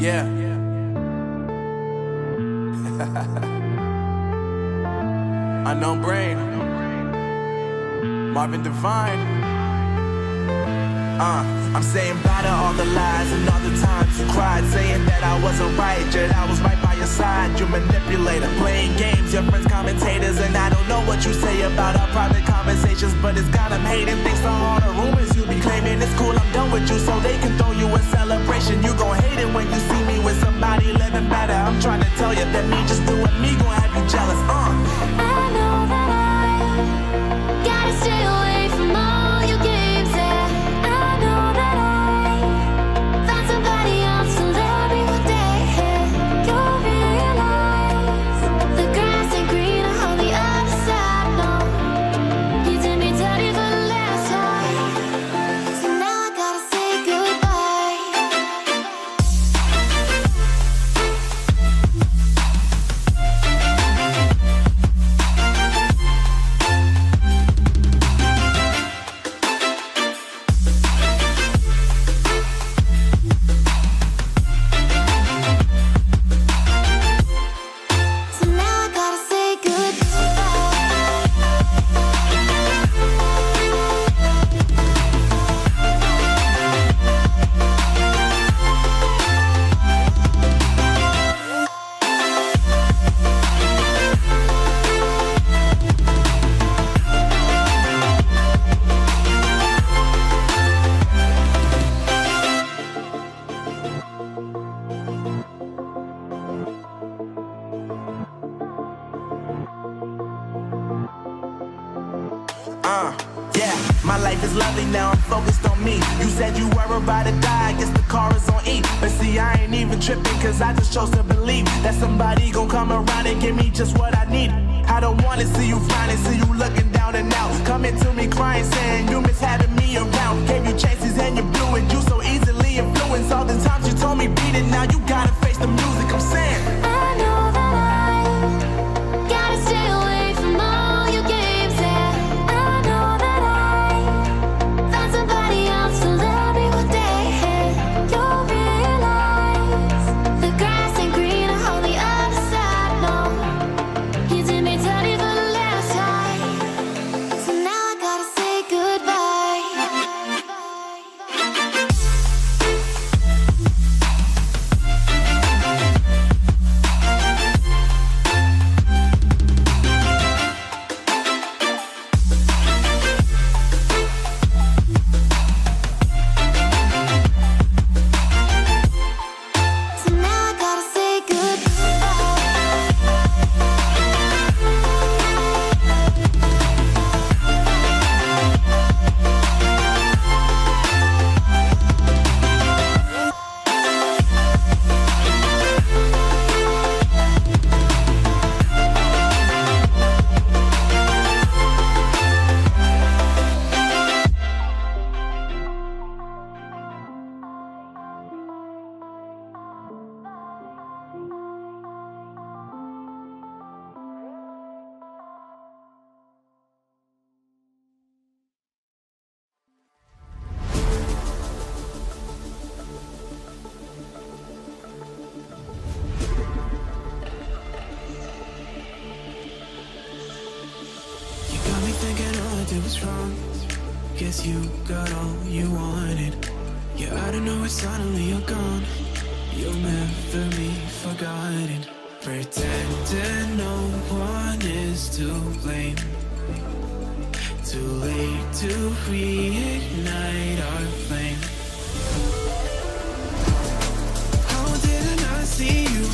Yeah. Unknown Brain. Marvin Devine. I'm saying bye to all the lies and all the times you cried, saying that I wasn't right, yet I was right by your side. You manipulator, playing games, your friends commentators, and I don't know what you say about our private conversations, but it's got them hating. Thanks to all the rumors you be claiming. It's cool, I'm done with you, so they can throw you a celebration. You gon' hate it when you see me with somebody living better. I'm trying to tell you that me just doing me gon' have you jealous. I know that I gotta stay away from all your games, yeah. I know that I found somebody else to love me one day. You'll realize the grass ain't greener on the other side, no. You did me dirty for the last time, so now I gotta say goodbye. So now I gotta say Yeah, my life is lovely now, I'm focused on me. You said you were about to die, I guess the car is on E. But see, I ain't even tripping, cause I just chose to believe that somebody gon' come around and give me just what I need. I don't wanna see you flying, see you looking down and out, coming to me crying, saying you miss having me around. Gave you chances and you blew it, you so easily influenced. All the times you told me beat it, now you gotta face the music. I'm saying I know that I gotta stay away from all your games, yeah. I know that I found somebody else to love me one day. You'll realize the grass ain't greener on the other side, no. You did me dirty for the last time, so now I gotta say goodbye. So now I gotta say goodbye. You got me thinking all I did was wrong. Guess you got all you wanted. Yeah, I don't know why suddenly you're gone. You'll never be forgotten. Pretending no one is to blame. Too late to reignite our flame. How did I not see you